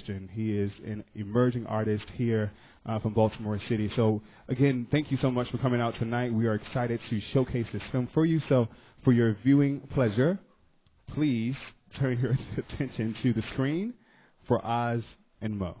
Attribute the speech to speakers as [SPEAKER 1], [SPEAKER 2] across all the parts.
[SPEAKER 1] Chrystyan. He is an emerging artist here from Baltimore City. So, again, thank you so much for coming out tonight. We are excited to showcase this film for you. So, for your viewing pleasure, please turn your attention to the screen for Oz and Mo.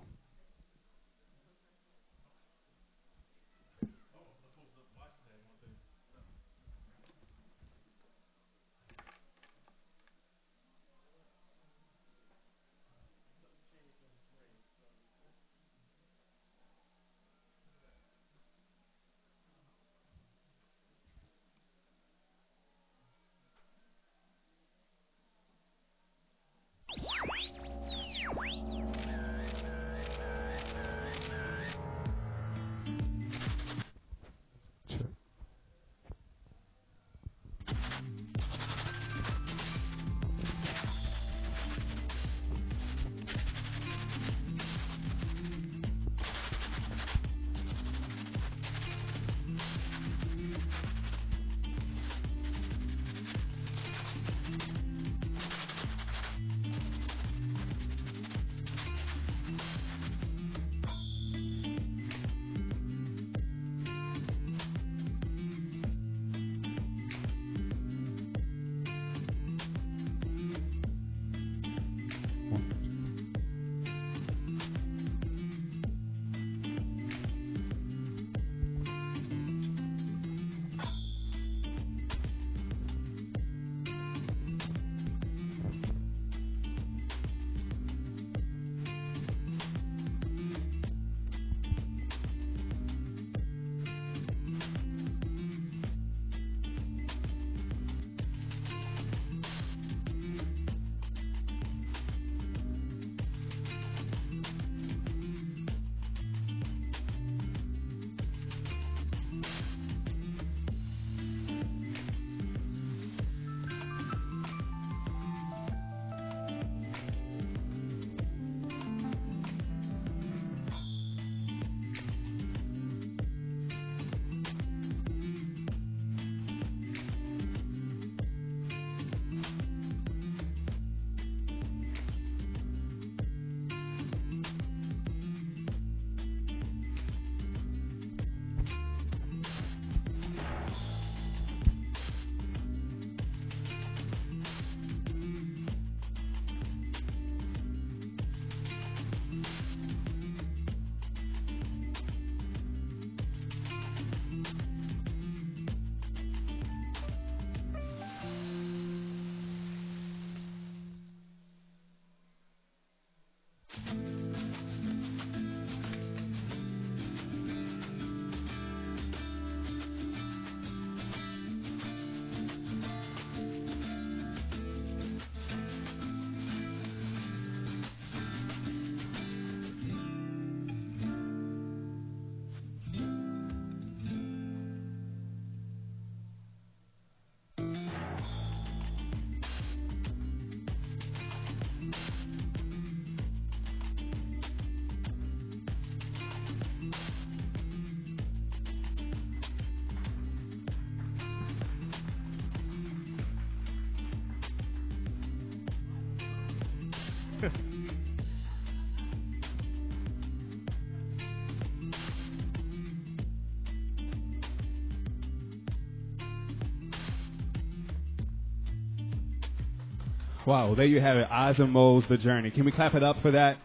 [SPEAKER 1] Wow, there you have it, Oz and Mo's The Journey. Can we clap it up for that?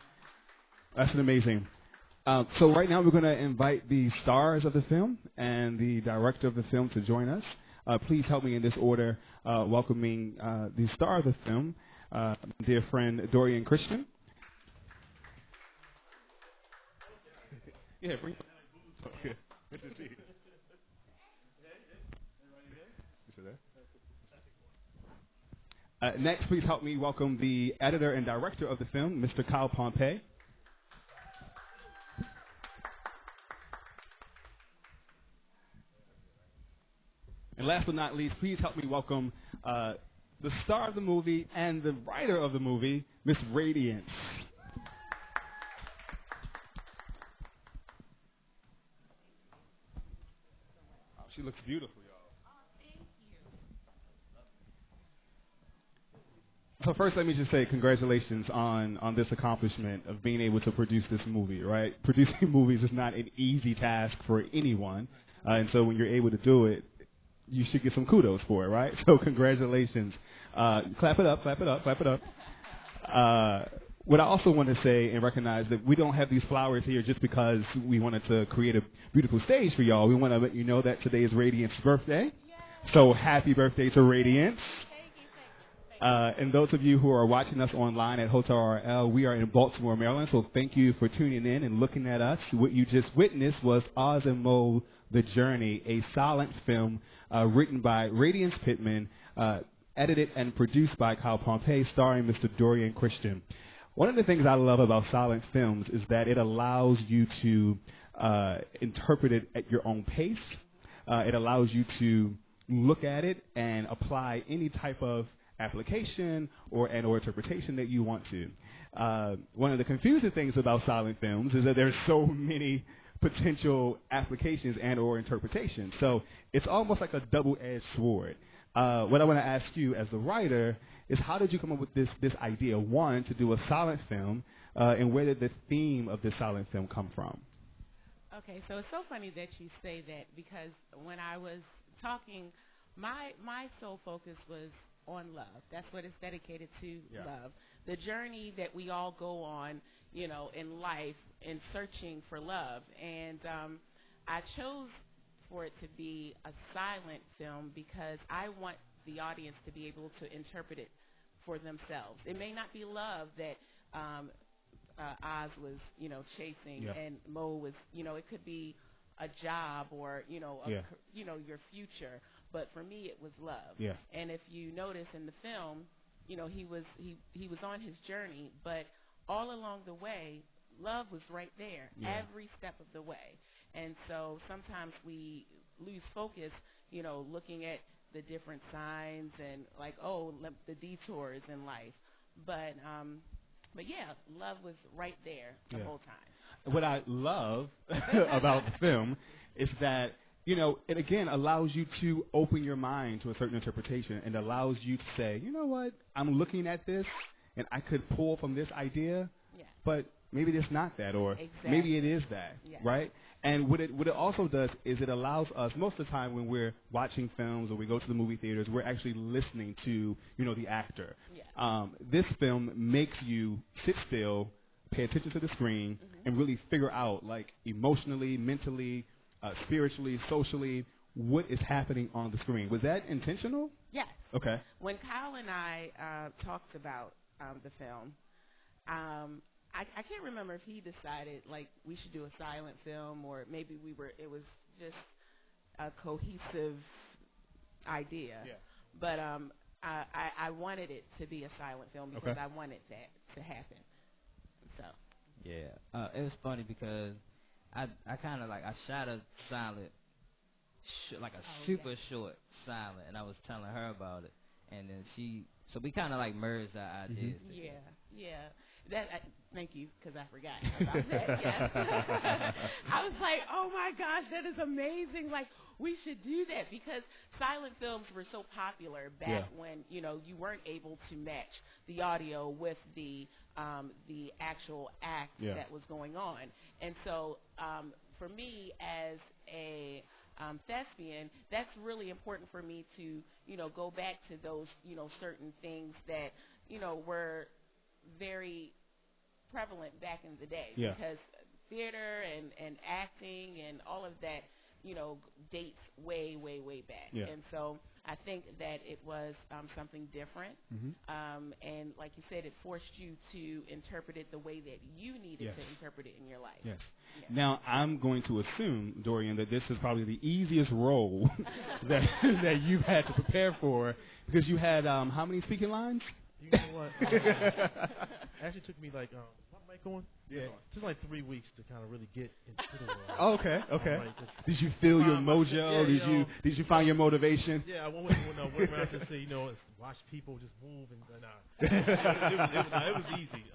[SPEAKER 1] That's amazing. So right now we're going to invite the stars of the film and the director of the film to join us. Please help me in this order, welcoming the star of the film, dear friend Dorian Chrystyan. Yeah, bring. Okay. Good to see you. Next, please help me welcome the editor and director of the film, Mr. Kyle Pompey. And last but not least, please help me welcome the star of the movie and the writer of the movie, Miss Radiance. Oh, she looks beautiful, y'all. So first, let me just say congratulations on this accomplishment of being able to produce this movie, right? Producing movies is not an easy task for anyone. And so when you're able to do it, you should get some kudos for it, right? So congratulations. Clap it up, clap it up, clap it up. What I also want to say and recognize that we don't have these flowers here just because we wanted to create a beautiful stage for y'all. We want to let you know that today is Radiance's birthday. So happy birthday to Radiance. And those of you who are watching us online at Hotel RL, we are in Baltimore, Maryland, so thank you for tuning in and looking at us. What you just witnessed was Oz and Mo, The Journey, a silent film written by Radiance Pittman, edited and produced by Kyle Pompey, starring Mr. Dorian Chrystyan. One of the things I love about silent films is that it allows you to interpret it at your own pace. It allows you to look at it and apply any type of application or interpretation that you want to. One of the confusing things about silent films is that there's so many potential applications and or interpretations. So it's almost like a double-edged sword. What I want to ask you as the writer is how did you come up with this idea, one, to do a silent film, and where did the theme of this silent film come from?
[SPEAKER 2] Okay, so it's so funny that you say that because when I was talking, my sole focus was on love. That's what it's dedicated to, love. The journey that we all go on, you know, in life in searching for love. And I chose for it to be a silent film because I want the audience to be able to interpret it for themselves. It may not be love that Oz was, you know, chasing and Mo was, you know, it could be a job or, you know, your future. But for me, it was love. Yeah. And if you notice in the film, you know, he was on his journey, but all along the way, love was right there, every step of the way. And so sometimes we lose focus, you know, looking at the different signs and like, the detours in life. But yeah, love was right there the whole time.
[SPEAKER 1] What I love about the film is that, you know, it again allows you to open your mind to a certain interpretation and allows you to say, you know what, I'm looking at this and I could pull from this idea, but maybe it's not that, or maybe it is that, right? And what it also does is it allows us, most of the time when we're watching films or we go to the movie theaters, we're actually listening to, you know, the actor. This film makes you sit still, pay attention to the screen, and really figure out, like, emotionally, mentally, spiritually, socially, what is happening on the screen. Was that intentional?
[SPEAKER 2] Yes.
[SPEAKER 1] Okay.
[SPEAKER 2] When Kyle and I talked about the film, I can't remember if he decided, like, we should do a silent film or maybe it was just a cohesive idea. Yeah. But I wanted it to be a silent film because I wanted that to happen. So.
[SPEAKER 3] Yeah. It was funny because I kind of like, I shot a silent, like a super short silent, and I was telling her about it. And then so we kind of like merged our ideas.
[SPEAKER 2] Yeah. Thank you, because I forgot about that. Yes. I was like, oh my gosh, that is amazing. Like, we should do that because silent films were so popular back when, you know, you weren't able to match the audio with the actual act that was going on. And so for me as a thespian, that's really important for me to, you know, go back to those, you know, certain things that, you know, were very prevalent back in the day because theater and acting and all of that, you know, dates way back. And so I think that it was something different. And like you said, it forced you to interpret it the way that you needed to interpret it in your life.
[SPEAKER 1] Yes. Now, I'm going to assume, Dorian, that this is probably the easiest role that you've had to prepare for because you had how many speaking lines?
[SPEAKER 4] You know what? It actually took me like, what mic on? Yeah. Just like 3 weeks to kind of really get into the role.
[SPEAKER 1] Oh, okay. Did you feel your mojo? Did you find your motivation?
[SPEAKER 4] Yeah, I went around to say, you know, watch people just move and it was easy.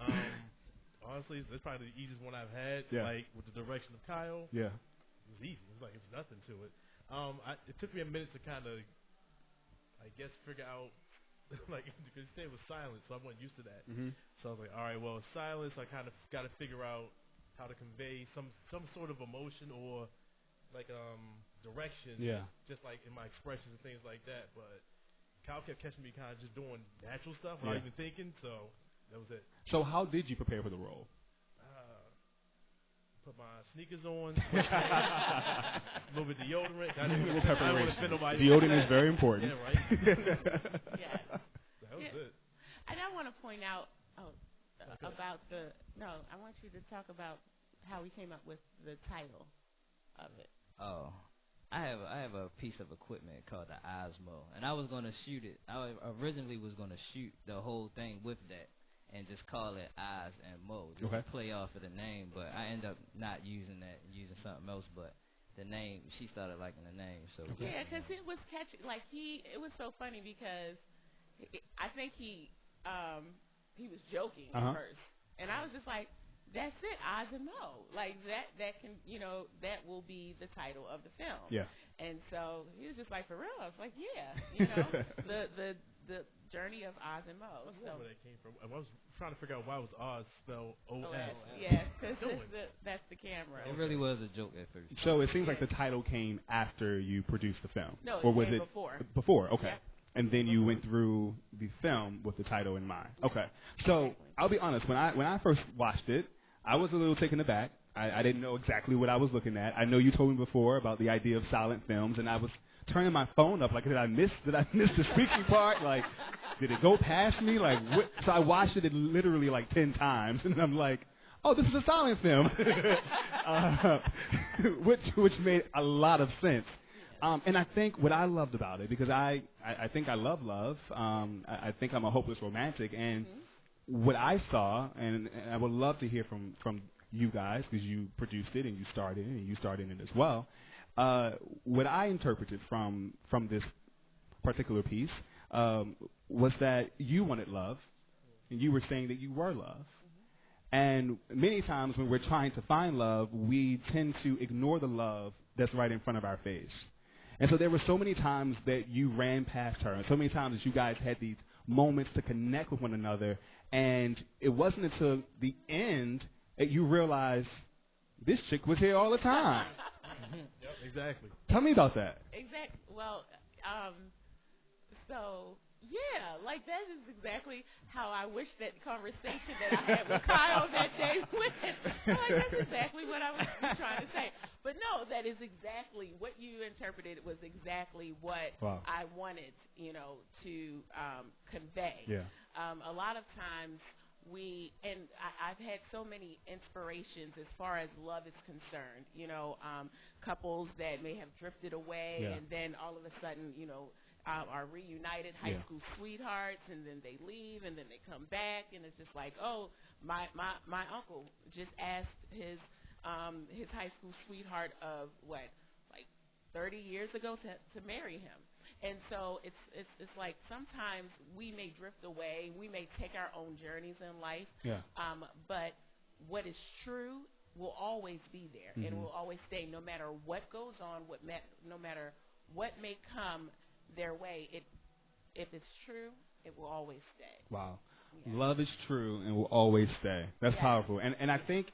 [SPEAKER 4] Honestly, it's probably the easiest one I've had. Like with the direction of Kyle. Yeah. It was easy. It was like it's nothing to it. It took me a minute to kind of, I guess, figure out like, because his name was Silence, so I wasn't used to that.
[SPEAKER 1] Mm-hmm.
[SPEAKER 4] So I was like, all right, well, Silence, I kind of got to figure out how to convey some sort of emotion or like direction, just like in my expressions and things like that. But Kyle kept catching me kind of just doing natural stuff without even thinking, so that was it.
[SPEAKER 1] So how did you prepare for the role?
[SPEAKER 4] Put my sneakers on, a little bit of deodorant. I didn't want to spend nobody.
[SPEAKER 1] Deodorant is very important.
[SPEAKER 4] Yeah, right.
[SPEAKER 2] Yes.
[SPEAKER 4] That was it.
[SPEAKER 2] And I want to point out about I want you to talk about how we came up with the title of it.
[SPEAKER 3] Oh, I have a piece of equipment called the Osmo, and I was going to shoot it. I originally was going to shoot the whole thing with that and just call it Oz and Mo, just to play off of the name, but I ended up not using that and using something else, but the name, she started liking the name. So
[SPEAKER 2] yeah, because it was catchy. Like, it was so funny because I think he was joking at first, and I was just like, that's it, Oz and Mo. Like, that can, that will be the title of the film.
[SPEAKER 1] Yeah.
[SPEAKER 2] And so he was just like, for real? I was like, yeah, the journey of Oz and Mo.
[SPEAKER 4] Where that came from? I was trying to figure out why was Oz spelled O-S.
[SPEAKER 2] Yeah, because that's the camera.
[SPEAKER 3] It really was a joke at first.
[SPEAKER 1] So it seems like the title came after you produced the film.
[SPEAKER 2] No,
[SPEAKER 1] or
[SPEAKER 2] it
[SPEAKER 1] was
[SPEAKER 2] came
[SPEAKER 1] it
[SPEAKER 2] before.
[SPEAKER 1] Before, okay.
[SPEAKER 2] Yeah.
[SPEAKER 1] And then you went through the film with the title in mind. Okay. So I'll be honest, when I first watched it, I was a little taken aback. I didn't know exactly what I was looking at. I know you told me before about the idea of silent films, and I was turning my phone up like, did I miss the speaking part? Like, did it go past me? Like, what? So I watched it literally like 10 times, and I'm like, oh, this is a silent film, which made a lot of sense. And I think what I loved about it, because I think I love love. I think I'm a hopeless romantic, and what I saw, and I would love to hear from you guys, because you produced it and you starred in it and you starred in it as well. What I interpreted from this particular piece was that you wanted love, and you were saying that you were love. And many times when we're trying to find love, we tend to ignore the love that's right in front of our face. And so there were so many times that you ran past her, and so many times that you guys had these moments to connect with one another, and it wasn't until the end that you realized this chick was here all the time.
[SPEAKER 4] Yep, exactly.
[SPEAKER 1] Tell me about that.
[SPEAKER 2] Exactly. Well, so yeah, like that is exactly how I wish that conversation that I had with Kyle that day went. Like, that's exactly what I was trying to say. But no, that is exactly what you interpreted. Was exactly what I wanted, to convey.
[SPEAKER 1] Yeah.
[SPEAKER 2] A lot of times I've had so many inspirations as far as love is concerned. Couples that may have drifted away and then all of a sudden, are reunited, high school sweethearts, and then they leave, and then they come back, and it's just like, oh, my uncle just asked his high school sweetheart of 30 years ago to marry him. And so it's like sometimes we may drift away, we may take our own journeys in life, but what is true will always be there, and will always stay, no matter what goes on, no matter what may come their way. If it's true, it will always stay.
[SPEAKER 1] Wow.
[SPEAKER 2] Yeah.
[SPEAKER 1] Love is true and will always stay. That's powerful. And I think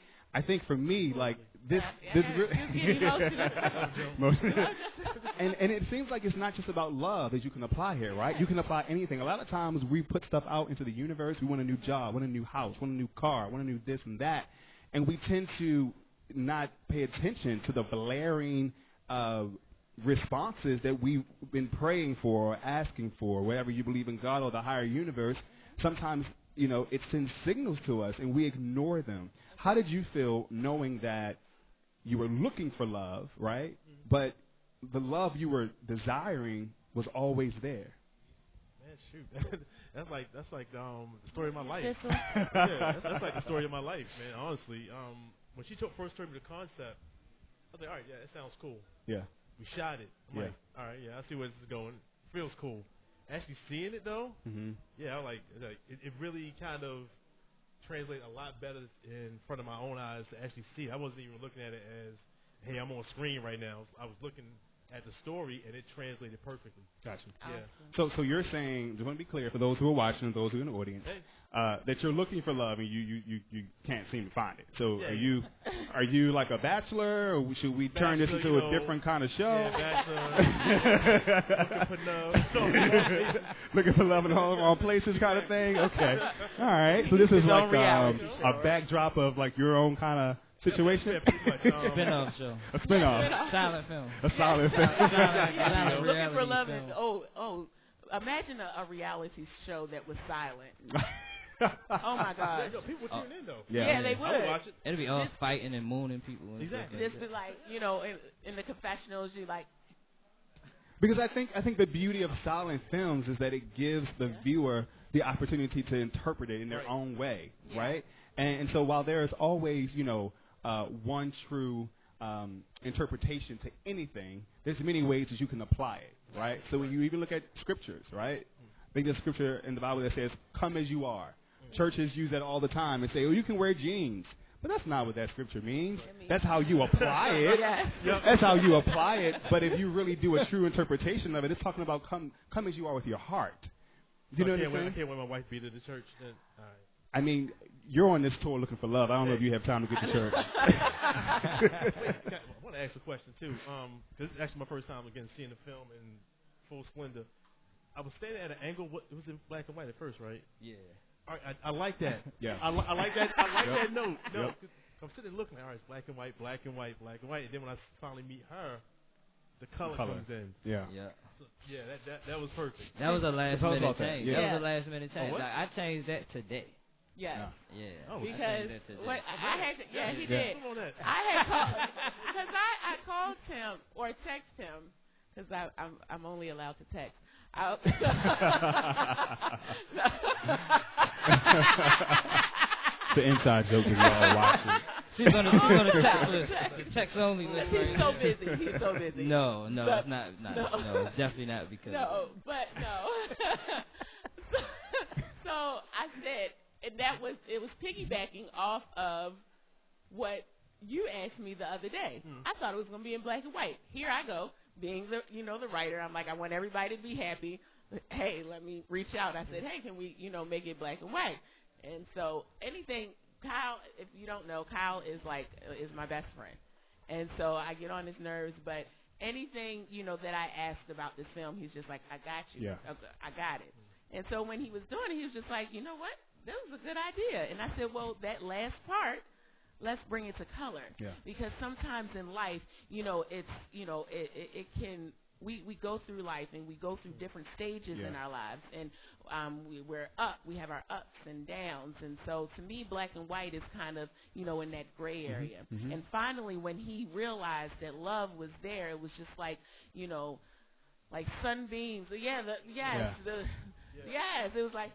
[SPEAKER 1] for me, like this and it seems like it's not just about love that you can apply here, right? You can apply anything. A lot of times we put stuff out into the universe. We want a new job, want a new house, want a new car, want a new this and that, and we tend to not pay attention to the blaring responses that we've been praying for or asking for. Whether you believe in God or the higher universe, sometimes it sends signals to us and we ignore them. How did you feel knowing that you were looking for love, right? But the love you were desiring was always there?
[SPEAKER 4] Man, shoot, that's like the story of my life. That's like the story of my life, man. Honestly, when she first told me the concept, I was like, all right, yeah, it sounds cool.
[SPEAKER 1] Yeah.
[SPEAKER 4] We shot it. I'm like, all right, yeah, I see where this is going. It feels cool. Actually seeing it though, yeah, it really kind of translates a lot better in front of my own eyes to actually see it. I wasn't even looking at it as, hey, I'm on screen right now. I was looking at the story, and it translated perfectly.
[SPEAKER 1] Gotcha.
[SPEAKER 2] Awesome.
[SPEAKER 1] So you're saying, just want to be clear for those who are watching and those who are in the audience, that you're looking for love and you can't seem to find it. So are you like a bachelor, or should we turn this into a different kind of show?
[SPEAKER 4] Yeah, bachelor.
[SPEAKER 1] Looking for love in all the wrong places kind of thing? Okay. All right. So this is like a backdrop of like your own kind of situation?
[SPEAKER 4] Yeah, pretty much.
[SPEAKER 3] Spin-off show.
[SPEAKER 1] A spin-off.
[SPEAKER 3] Silent film.
[SPEAKER 1] A silent film.
[SPEAKER 2] Looking for love is, imagine a reality show that was silent. Oh my God!
[SPEAKER 4] People tune in though.
[SPEAKER 2] Yeah, they would.
[SPEAKER 4] I would watch it.
[SPEAKER 3] It'd be all fighting and mooning people. And
[SPEAKER 4] exactly.
[SPEAKER 3] Stuff like
[SPEAKER 2] just be like, in the confessionals, you like.
[SPEAKER 1] Because I think the beauty of silent films is that it gives the viewer the opportunity to interpret it in their own way, right? And so while there is always, one true interpretation to anything, there's many ways that you can apply it, right? So when you even look at scriptures, right? I think there's a scripture in the Bible that says, "Come as you are." Churches use that all the time and say, "Oh, you can wear jeans." But that's not what that scripture means. That's how you apply it. That's how you apply it. But if you really do a true interpretation of it, it's talking about come as you are with your heart. You know what I'm saying?
[SPEAKER 4] I can't wear my wife beater to church. Then, all right.
[SPEAKER 1] I mean, you're on this tour looking for love. I don't know if you have time to get to church.
[SPEAKER 4] I want to ask a question, too. This is actually my first time, again, seeing the film in full splendor. I was standing at an angle. It was in black and white at first, right?
[SPEAKER 3] Yeah.
[SPEAKER 4] All right, I like that.
[SPEAKER 1] Yeah.
[SPEAKER 4] I like that. I like that note. No, I'm sitting there looking. All right, it's black and white, black and white, black and white. And then when I finally meet her, the color comes in.
[SPEAKER 1] Yeah.
[SPEAKER 3] Yeah.
[SPEAKER 4] So, that was perfect.
[SPEAKER 3] That was a last minute change.
[SPEAKER 1] Yeah.
[SPEAKER 3] That was a last minute change.
[SPEAKER 4] What?
[SPEAKER 3] Like, I changed that today.
[SPEAKER 2] Yeah.
[SPEAKER 3] Yeah.
[SPEAKER 4] Oh,
[SPEAKER 2] because I had to, he did.
[SPEAKER 4] Come on that.
[SPEAKER 2] I had called because I called him or texted him because I'm only allowed to text.
[SPEAKER 1] It's an inside joke if y'all watching.
[SPEAKER 3] She's gonna text only list.
[SPEAKER 2] He's so busy. He's so busy.
[SPEAKER 3] No, it's not. No, it's definitely not because.
[SPEAKER 2] No. So I said, and it was piggybacking off of what you asked me the other day. I thought it was gonna be in black and white. Here I go, being the writer. I'm like, I want everybody to be happy. Hey, let me reach out. I said, hey, can we make it black and white? And so Kyle, if you don't know, Kyle is my best friend. And so I get on his nerves, but anything, that I asked about this film, he's just like, I got you.
[SPEAKER 1] Yeah.
[SPEAKER 2] I got it. And so when he was doing it, he was just like, you know what? That was a good idea. And I said, well, that last part, let's bring it to color.
[SPEAKER 1] Yeah. Because
[SPEAKER 2] sometimes in life, it's, it can, we go through life and we go through different stages in our lives. And we're up. We have our ups and downs. And so to me, black and white is kind of, in that gray area. Mm-hmm. And finally, when he realized that love was there, it was just like, like sunbeams. Yes, it was like,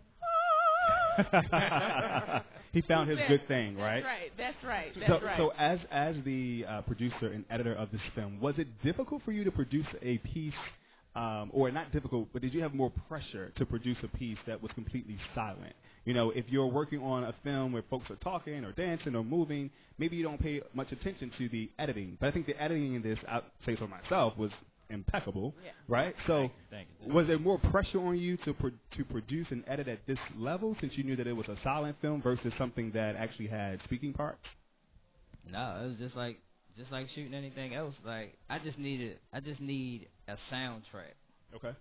[SPEAKER 1] he found his good thing, right?
[SPEAKER 2] That's right.
[SPEAKER 1] So as the producer and editor of this film, was it difficult for you to produce a piece, or not difficult, but did you have more pressure to produce a piece that was completely silent? If you're working on a film where folks are talking or dancing or moving, maybe you don't pay much attention to the editing. But I think the editing in this, I'll say for myself, was impeccable, right? So
[SPEAKER 3] Thank you.
[SPEAKER 1] Was there more pressure on you to produce and edit at this level since you knew that it was a silent film versus something that actually had speaking parts?
[SPEAKER 3] No, it was just like shooting anything else. Like I just need a soundtrack.
[SPEAKER 1] Okay.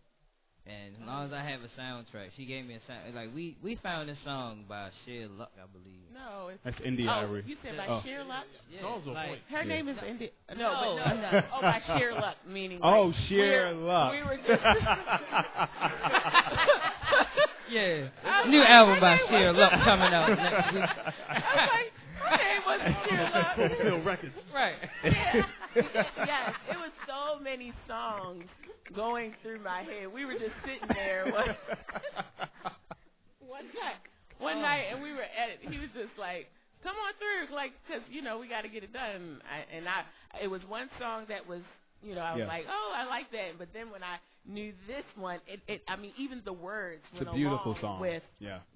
[SPEAKER 3] And as long as I have a soundtrack, she gave me a sound. Like we found this song by Sheer Luck, I believe.
[SPEAKER 2] No,
[SPEAKER 1] that's Indie Ivory.
[SPEAKER 2] You said by Sheer Luck?
[SPEAKER 3] Yeah,
[SPEAKER 2] her name is Indie. No. By Sheer Luck, meaning.
[SPEAKER 1] Sheer Luck.
[SPEAKER 2] We were just.
[SPEAKER 3] New album by Sheer Luck coming out next week.
[SPEAKER 2] I was like, her name wasn't Sheer Luck.
[SPEAKER 4] Fulfill Records.
[SPEAKER 3] Right.
[SPEAKER 2] Yes, it was so many songs going through my head. We were just sitting there one night, and we were at it. He was just like, "Come on through," like, because we got to get it done. It was one song that was, I was like, "Oh, I like that," but then when I knew this one, even the words went
[SPEAKER 1] beautiful
[SPEAKER 2] along
[SPEAKER 1] song.
[SPEAKER 2] with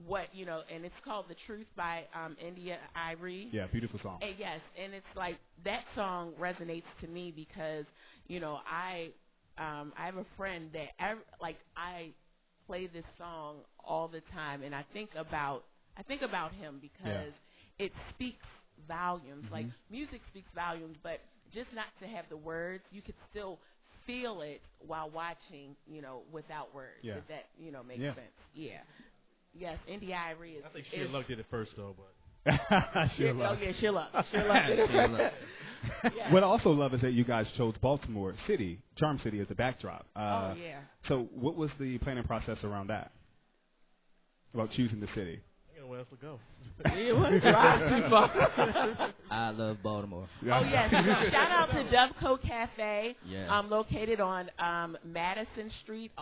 [SPEAKER 1] what
[SPEAKER 2] and it's called "The Truth" by Indie Ivory.
[SPEAKER 1] Yeah, beautiful song.
[SPEAKER 2] And yes, and it's like that song resonates to me because I have a friend that I play this song all the time, and I think about him because it speaks volumes. Like music speaks volumes, but just not to have the words, you could still feel it while watching, without words.
[SPEAKER 1] Yeah.
[SPEAKER 2] If that, makes sense. Yeah. Yes, Indy Irie is.
[SPEAKER 4] I think Sheer Luck did it first, though, but.
[SPEAKER 2] Sheer Luck. Oh, yeah, Sheer Luck. Sheer Luck did it first. Yeah.
[SPEAKER 1] What I also love is that you guys chose Baltimore City, Charm City, as the backdrop.
[SPEAKER 2] Oh, yeah.
[SPEAKER 1] So what was the planning process around that? About choosing the city?
[SPEAKER 4] I don't know where else to go.
[SPEAKER 2] You want to drive too far.
[SPEAKER 3] I love Baltimore.
[SPEAKER 2] Oh, yes. Shout out to Dovecote Cafe,
[SPEAKER 3] Yeah.
[SPEAKER 2] Located on Madison Street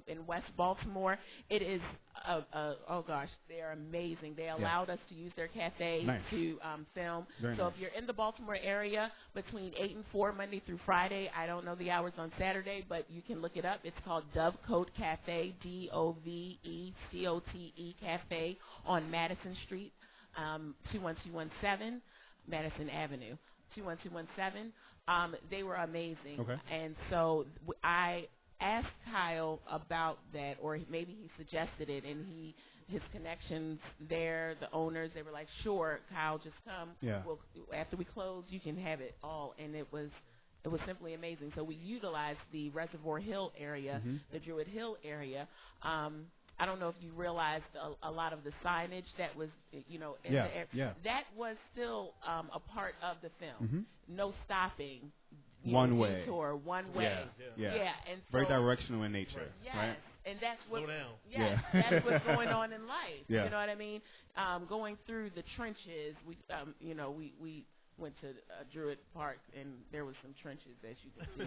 [SPEAKER 2] in West Baltimore. It is, oh, gosh, they're amazing. They allowed us to use their cafe to film.
[SPEAKER 1] Very
[SPEAKER 2] so
[SPEAKER 1] nice.
[SPEAKER 2] if you're in the Baltimore area between 8 and 4, Monday through Friday, I don't know the hours on Saturday, but you can look it up. It's called Dovecote Cafe, DOVECOTE Cafe on Madison Street. 21217 Madison Avenue, 21217. They were amazing.
[SPEAKER 1] Okay.
[SPEAKER 2] And so I asked Kyle about that, or maybe he suggested it, and his connections there, the owners, they were like, sure, Kyle, just come.
[SPEAKER 1] Yeah.
[SPEAKER 2] We'll, after we close, you can have it all. And it was simply amazing. So we utilized the Reservoir Hill area, the Druid Hill area. I don't know if you realized a lot of the signage that was, in the area.
[SPEAKER 1] Yeah.
[SPEAKER 2] That was still a part of the film. No stopping.
[SPEAKER 1] One way.
[SPEAKER 2] Detour, one way.
[SPEAKER 1] Yeah.
[SPEAKER 2] And so,
[SPEAKER 1] very directional in nature.
[SPEAKER 2] Yes.
[SPEAKER 1] Right?
[SPEAKER 2] And that's what.
[SPEAKER 4] Slow down.
[SPEAKER 2] Yes, that's what's going on in life.
[SPEAKER 1] Yeah.
[SPEAKER 2] You know what I mean? Going through the trenches, we went to Druid Park, and there was some trenches, as you can see.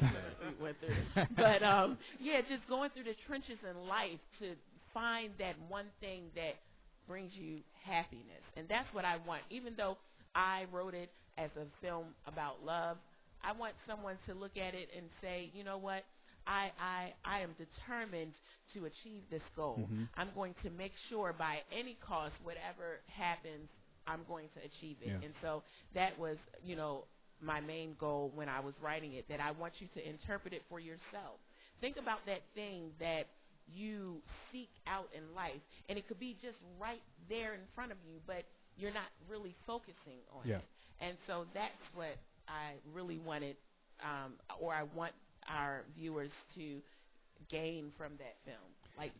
[SPEAKER 2] We went through. But, just going through the trenches in life to find that one thing that brings you happiness. And that's what I want. Even though I wrote it as a film about love, I want someone to look at it and say, you know what, I am determined to achieve this goal. I'm going to make sure by any cost, whatever happens, I'm going to achieve it.
[SPEAKER 1] Yeah.
[SPEAKER 2] And so that was, my main goal when I was writing it, that I want you to interpret it for yourself. Think about that thing that you seek out in life, and it could be just right there in front of you, but you're not really focusing on it. And so that's what I really wanted, or I want our viewers to gain from that film. Like,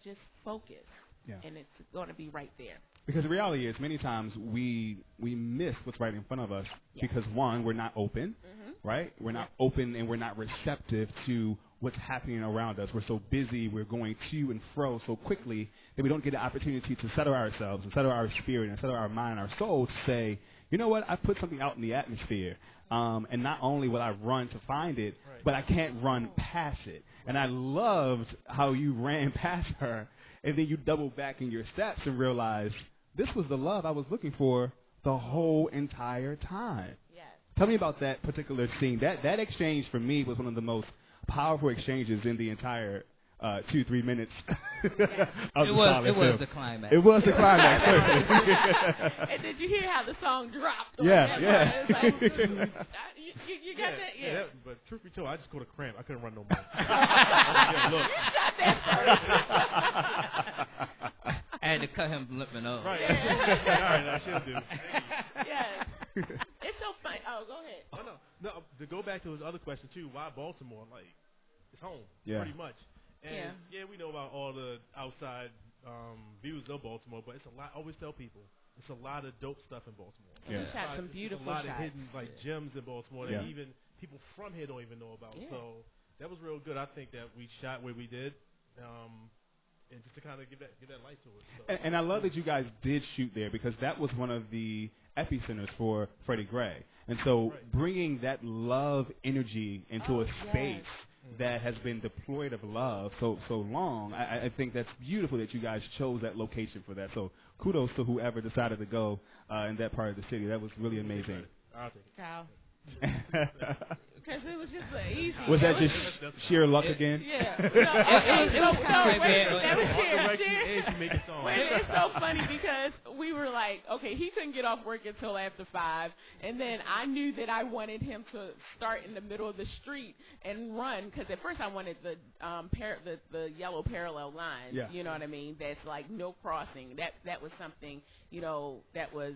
[SPEAKER 2] just focus, and it's going to be right there.
[SPEAKER 1] Because the reality is, many times we miss what's right in front of us because, one, we're not open, right? We're not open, and we're not receptive to what's happening around us. We're so busy, we're going to and fro so quickly that we don't get the opportunity to settle ourselves and settle our spirit and settle our mind and our soul to say, you know what, I put something out in the atmosphere. And not only will I run to find it, but I can't run past it. And I loved how you ran past her, and then you double back in your steps and realized this was the love I was looking for the whole entire time.
[SPEAKER 2] Yes.
[SPEAKER 1] Tell me about that particular scene. That exchange for me was one of the most powerful exchanges in the entire 2-3 minutes of the silent film.
[SPEAKER 3] It was the climax.
[SPEAKER 1] It was the climax.
[SPEAKER 2] And did you hear how the song dropped?
[SPEAKER 1] Yeah.
[SPEAKER 2] It was like, you got that? Yeah.
[SPEAKER 4] But truth be told, I just caught a cramp. I couldn't run no more. Look.
[SPEAKER 2] You shot that first.
[SPEAKER 3] I had to cut him limping up.
[SPEAKER 4] Right. All right, I should do.
[SPEAKER 2] Yes. It's so funny. Oh, go ahead.
[SPEAKER 4] Oh, no. To go back to his other question too, why Baltimore? Like, it's home, pretty much. And we know about all the outside views of Baltimore, but it's a lot. I always tell people it's a lot of dope stuff in Baltimore.
[SPEAKER 2] You shot some beautiful
[SPEAKER 4] shots. A lot
[SPEAKER 2] shots.
[SPEAKER 4] of hidden gems in Baltimore that even people from here don't even know about. So that was real good. I think that we shot where we did. And just to kind of give that light to it. So.
[SPEAKER 1] And I love that you guys did shoot there, because that was one of the epicenters for Freddie Gray. And so bringing that love energy into a space that has been deployed of love so long, I think that's beautiful that you guys chose that location for that. So kudos to whoever decided to go in that part of the city. That was really amazing.
[SPEAKER 4] I'll take it.
[SPEAKER 2] Kyle. Because it was just easy.
[SPEAKER 1] Was that just sheer luck again?
[SPEAKER 2] Yeah.
[SPEAKER 3] It was kind of bad.
[SPEAKER 2] It's so funny because we were like, okay, he couldn't get off work until after 5, and then I knew that I wanted him to start in the middle of the street and run, because at first I wanted the yellow parallel line.
[SPEAKER 1] Yeah.
[SPEAKER 2] You know what I mean? That's like no crossing. That was something, that was,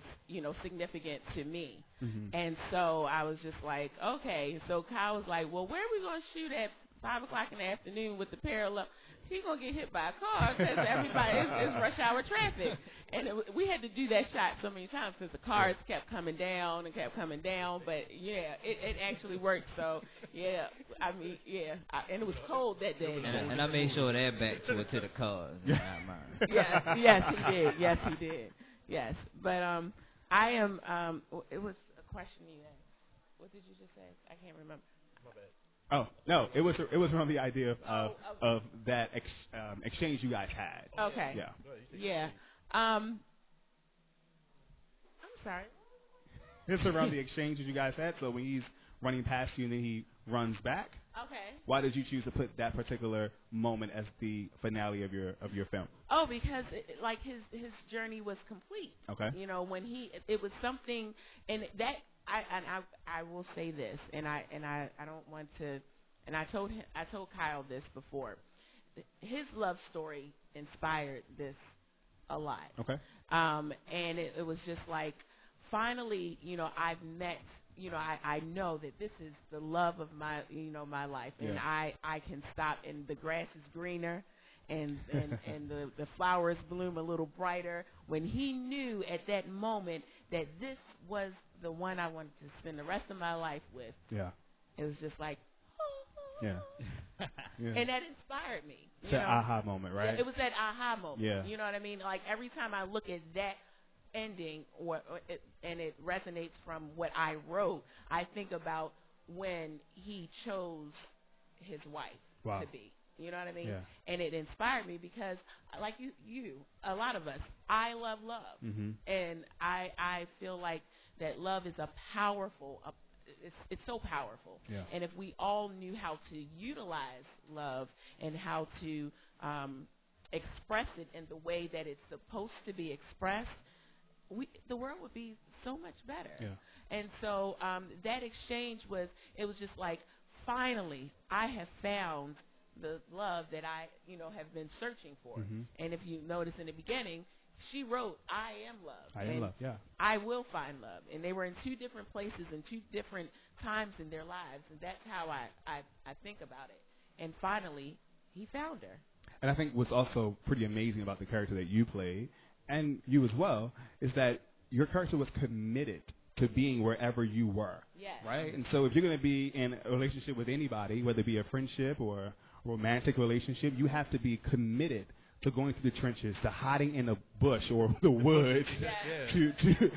[SPEAKER 2] significant to me.
[SPEAKER 1] Mm-hmm.
[SPEAKER 2] And so I was just like, okay. So Kyle was like, well, where are we going to shoot at 5 o'clock in the afternoon with the parallel? He's going to get hit by a car because everybody is rush hour traffic. And we had to do that shot so many times because the cars kept coming down and kept coming down. But, yeah, it actually worked. So, yeah, and it was cold that day.
[SPEAKER 3] And I made sure that back to the cars. Not mine.
[SPEAKER 2] Yes, he did. Yes, he did. Yes. But I am, it was a question you asked. What did you just say? I can't remember.
[SPEAKER 4] My bad.
[SPEAKER 1] Oh no, it was around the idea of that exchange you guys had.
[SPEAKER 2] Okay.
[SPEAKER 1] Yeah.
[SPEAKER 2] Yeah. I'm sorry.
[SPEAKER 1] It's around the exchanges you guys had. So when he's running past you and then he runs back.
[SPEAKER 2] Okay.
[SPEAKER 1] Why did you choose to put that particular moment as the finale of your film?
[SPEAKER 2] Oh, because his journey was complete.
[SPEAKER 1] Okay.
[SPEAKER 2] When it was something, and that. I will say this, and I don't want to, and I told Kyle this before. His love story inspired this a lot.
[SPEAKER 1] Okay.
[SPEAKER 2] And it was just like, finally, I've met, I know that this is the love of my life, and I can stop, and the grass is greener. And the flowers bloom a little brighter. When he knew at that moment that this was the one I wanted to spend the rest of my life with, it was just like,
[SPEAKER 1] yeah.
[SPEAKER 2] And that inspired me.
[SPEAKER 1] It's that aha moment, right?
[SPEAKER 2] Yeah, it was that aha moment.
[SPEAKER 1] Yeah.
[SPEAKER 2] You know what I mean? Like every time I look at that ending, and it resonates from what I wrote, I think about when he chose his wife to be. You know what I mean?
[SPEAKER 1] Yeah.
[SPEAKER 2] And it inspired me because, like you, a lot of us, I love love.
[SPEAKER 1] Mm-hmm.
[SPEAKER 2] And I feel like that love is it's so powerful.
[SPEAKER 1] Yeah.
[SPEAKER 2] And if we all knew how to utilize love and how to express it in the way that it's supposed to be expressed, the world would be so much better.
[SPEAKER 1] Yeah.
[SPEAKER 2] And so that exchange was just like, finally, I have found the love that I, have been searching for.
[SPEAKER 1] Mm-hmm.
[SPEAKER 2] And if you notice in the beginning, she wrote, I am love.
[SPEAKER 1] I am love, yeah.
[SPEAKER 2] I will find love. And they were in 2 different places and 2 different times in their lives. And that's how I think about it. And finally, he found her.
[SPEAKER 1] And I think what's also pretty amazing about the character that you played, and you as well, is that your character was committed to being wherever you were.
[SPEAKER 2] Yes.
[SPEAKER 1] Right? And so if you're going to be in a relationship with anybody, whether it be a friendship or a romantic relationship, you have to be committed to going through the trenches, to hiding in a bush or the woods, to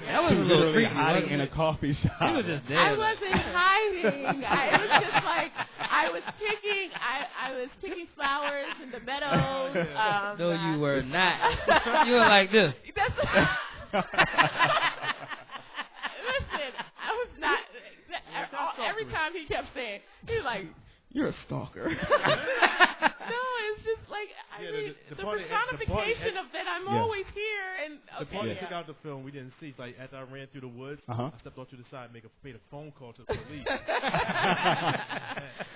[SPEAKER 3] that was a little creepy,
[SPEAKER 1] hiding in a coffee shop.
[SPEAKER 3] He was just dead.
[SPEAKER 2] I wasn't hiding. It was just like I was picking flowers in the meadows.
[SPEAKER 3] No, you were not. You were like this.
[SPEAKER 2] Listen, I was not. Every time he kept saying, he was like, "You're a stalker." No, it's just like the personification of that. I'm always here, and
[SPEAKER 4] the part that took out the film we didn't see. It's like after I ran through the woods, I stepped off to the side, made a phone call to the police.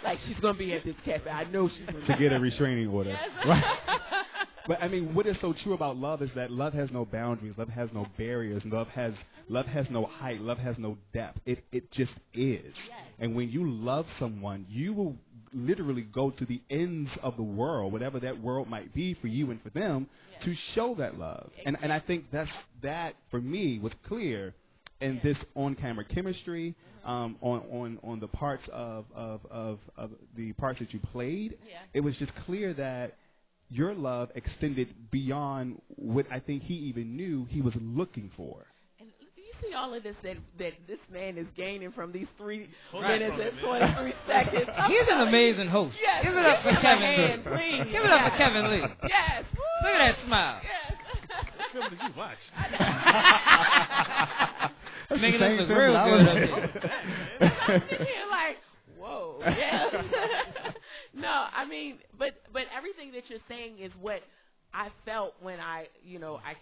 [SPEAKER 2] Like she's gonna be at this cafe. I know she's gonna
[SPEAKER 1] to get a restraining order.
[SPEAKER 2] Yes.
[SPEAKER 1] Right? But I mean, what is so true about love is that love has no boundaries, love has no barriers, love has no height, love has no depth. It just is.
[SPEAKER 2] Yes.
[SPEAKER 1] And when you love someone, you will literally go to the ends of the world, whatever that world might be for you and for them, to show that love. And I think that for me was clear in this on-camera chemistry, on the parts of the parts that you played. It was just clear that your love extended beyond what I think he even knew he was looking for.
[SPEAKER 2] And do you see all of this that this man is gaining from these 3 minutes and 23 seconds?
[SPEAKER 3] He's an amazing host.
[SPEAKER 2] Yes.
[SPEAKER 3] Give it up for Kevin Lee.
[SPEAKER 2] Please.
[SPEAKER 3] Give it up for Kevin Lee.
[SPEAKER 2] Yes.
[SPEAKER 3] Look at that smile.
[SPEAKER 2] Yes.
[SPEAKER 4] What film did you watch?
[SPEAKER 3] Making us look real good up here.
[SPEAKER 2] I'm sitting here like, whoa. you're saying is what I felt when I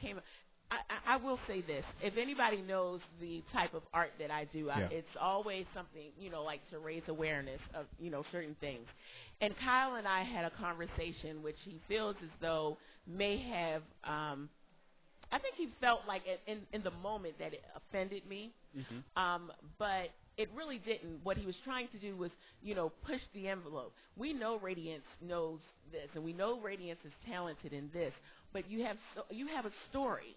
[SPEAKER 2] came. I will say this. If anybody knows the type of art that I do, it's always something, like to raise awareness of, certain things. And Kyle and I had a conversation which he feels as though may have, I think he felt like in the moment that it offended me, but it really didn't. What he was trying to do was, push the envelope. We know Radiance knows this, and we know Radiance is talented in this, but you have a story.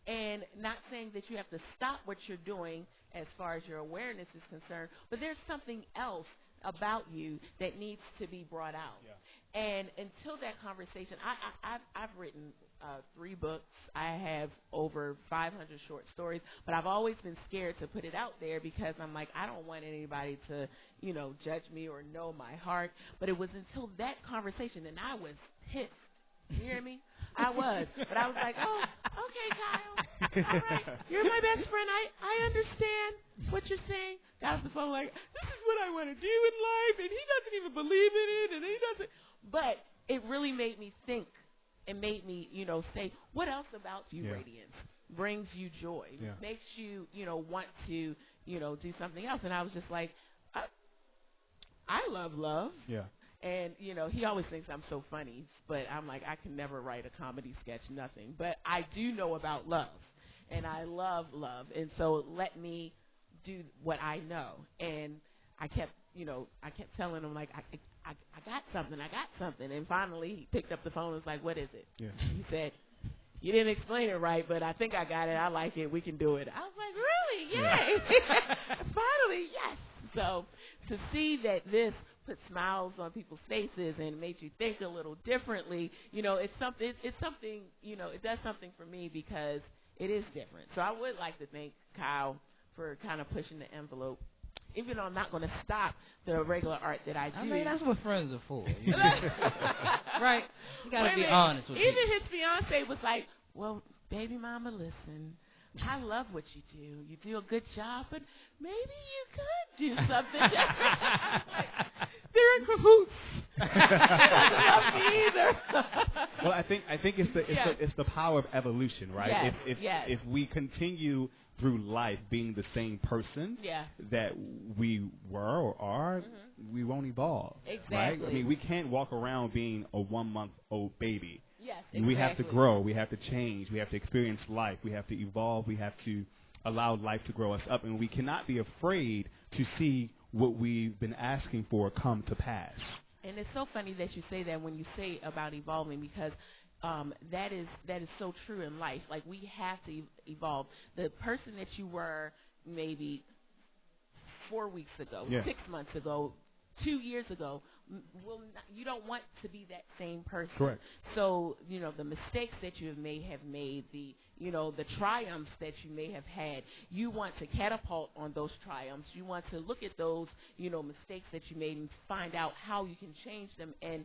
[SPEAKER 2] And not saying that you have to stop what you're doing as far as your awareness is concerned, but there's something else about you that needs to be brought out. Yeah. And until that conversation, I've written 3 books. I have over 500 short stories, but I've always been scared to put it out there because I'm like, I don't want anybody to, judge me or know my heart. But it was until that conversation, and I was pissed. You hear me? I was. But I was like, oh, okay, Kyle. All right. You're my best friend. I understand what you're saying. Got off the phone like, this is what I want to do in life, and he doesn't even believe in it, and he doesn't. But it really made me think and made me, say, what else about you, Radiance, brings you joy, makes you, want to, do something else. And I was just like, I love love. Yeah. And, he always thinks I'm so funny, but I'm like, I can never write a comedy sketch, nothing. But I do know about love, and I love love. And so let me do what I know. And I kept telling him, like, I got something. And finally he picked up the phone and was like, what is it? Yeah. He said, you didn't explain it right, but I think I got it. I like it. We can do it. I was like, really? Yay. Yeah. Finally, yes. So to see that this put smiles on people's faces and made you think a little differently, it's something, it does something for me because it is different. So I would like to thank Kyle for kind of pushing the envelope, even though I'm not going to stop the regular art that I do.
[SPEAKER 3] I mean, that's what friends are for. Right? You got to be honest with
[SPEAKER 2] me. Even his fiance was like, well, baby mama, listen, I love what you do. You do a good job, but maybe you could do something different. They're in cahoots. Doesn't love me either.
[SPEAKER 1] Well, I think it's the power of evolution, right?
[SPEAKER 2] Yes,
[SPEAKER 1] if we continue through life being the same person that we were or are, we won't evolve.
[SPEAKER 2] Exactly.
[SPEAKER 1] Right? I mean, we can't walk around being a 1-month-old baby.
[SPEAKER 2] Yes, exactly.
[SPEAKER 1] We have to grow. We have to change. We have to experience life. We have to evolve. We have to allow life to grow us up. And we cannot be afraid to see what we've been asking for come to pass.
[SPEAKER 2] And it's so funny that you say that when you say about evolving, because that is so true in life. Like, we have to evolve. The person that you were maybe 4 weeks ago, 6 months ago, 2 years ago, you don't want to be that same person.
[SPEAKER 1] Correct.
[SPEAKER 2] So, the mistakes that you have made, the triumphs that you may have had, you want to catapult on those triumphs. You want to look at those, mistakes that you made and find out how you can change them and,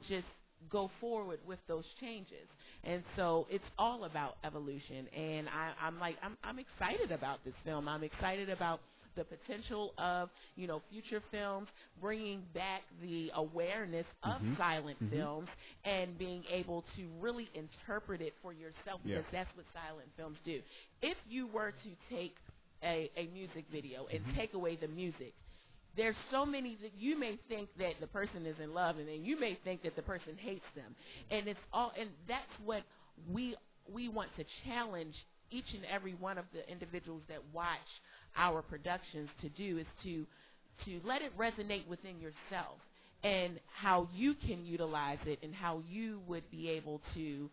[SPEAKER 2] just go forward with those changes. And so it's all about evolution. And I'm excited about this film. I'm excited about the potential of, future films, bringing back the awareness of silent films and being able to really interpret it for yourself, because that's what silent films do. If you were to take a music video and take away the music, there's so many that you may think that the person is in love, and then you may think that the person hates them. And that's what we want to challenge each and every one of the individuals that watch our productions to do, is to let it resonate within yourself and how you can utilize it and how you would be able to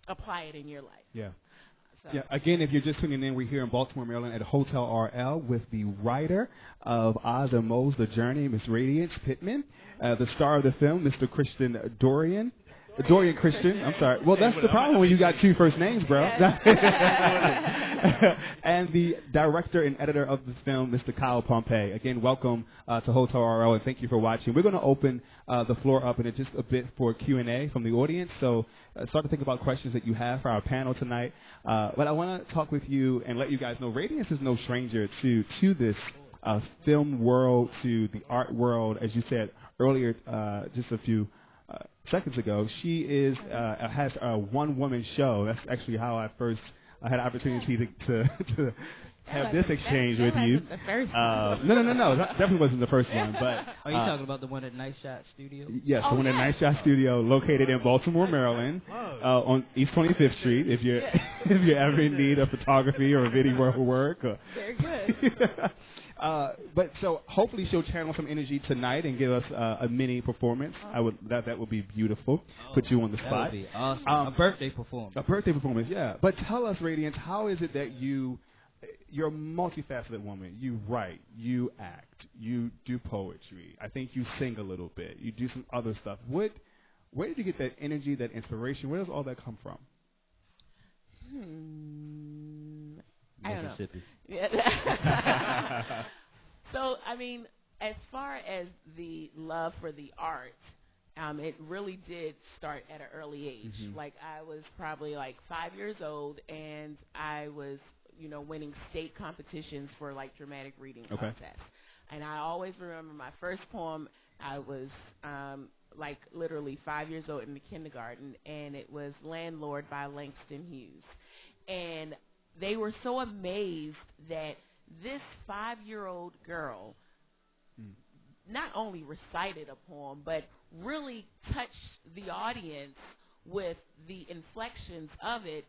[SPEAKER 2] apply it in your life.
[SPEAKER 1] Yeah. Yeah. Again, if you're just tuning in, we're here in Baltimore, Maryland at Hotel RL with the writer of Oz and Mo's The Journey, Miss Radiance Pittman, the star of the film, Mr. Chrystyan. Chrystyan, I'm sorry. Well, that's the problem when you got 2 first names, bro. And the director and editor of the film, Mr. Kyle Pompey. Again, welcome to Hotel RL, and thank you for watching. We're going to open the floor up in just a bit for Q&A from the audience. So start to think about questions that you have for our panel tonight. But I want to talk with you and let you guys know Radiance is no stranger to this film world, to the art world. As you said earlier, just a few seconds ago. She is has a one-woman show. That's actually how I first had the opportunity to have this exchange with you.
[SPEAKER 2] The first
[SPEAKER 1] No. That definitely wasn't the first one. But
[SPEAKER 3] are you talking about the one at Nice Shot Studio?
[SPEAKER 1] Yes, the one at Nice Shot Studio, located in Baltimore, Maryland, on East 25th Street. If you're if you're ever in need of photography or video work.
[SPEAKER 2] Very good.
[SPEAKER 1] But so hopefully she'll channel some energy tonight and give us a mini performance. That would be beautiful. Put you on the spot.
[SPEAKER 3] That would be awesome. A birthday performance.
[SPEAKER 1] A birthday performance, yeah. But tell us, Radiance, how is it that you're a multifaceted woman. You write, you act, you do poetry. I think you sing a little bit. You do some other stuff. Where did you get that energy, that inspiration? Where does all that come from?
[SPEAKER 2] I don't know. So, I mean, as far as the love for the art, it really did start at an early age. Mm-hmm. Like, I was probably like 5 years old, and I was, winning state competitions for like dramatic reading contests. And I always remember my first poem. I was like literally 5 years old in the kindergarten, and it was Landlord by Langston Hughes. And they were so amazed that this 5-year-old girl not only recited a poem, but really touched the audience with the inflections of it.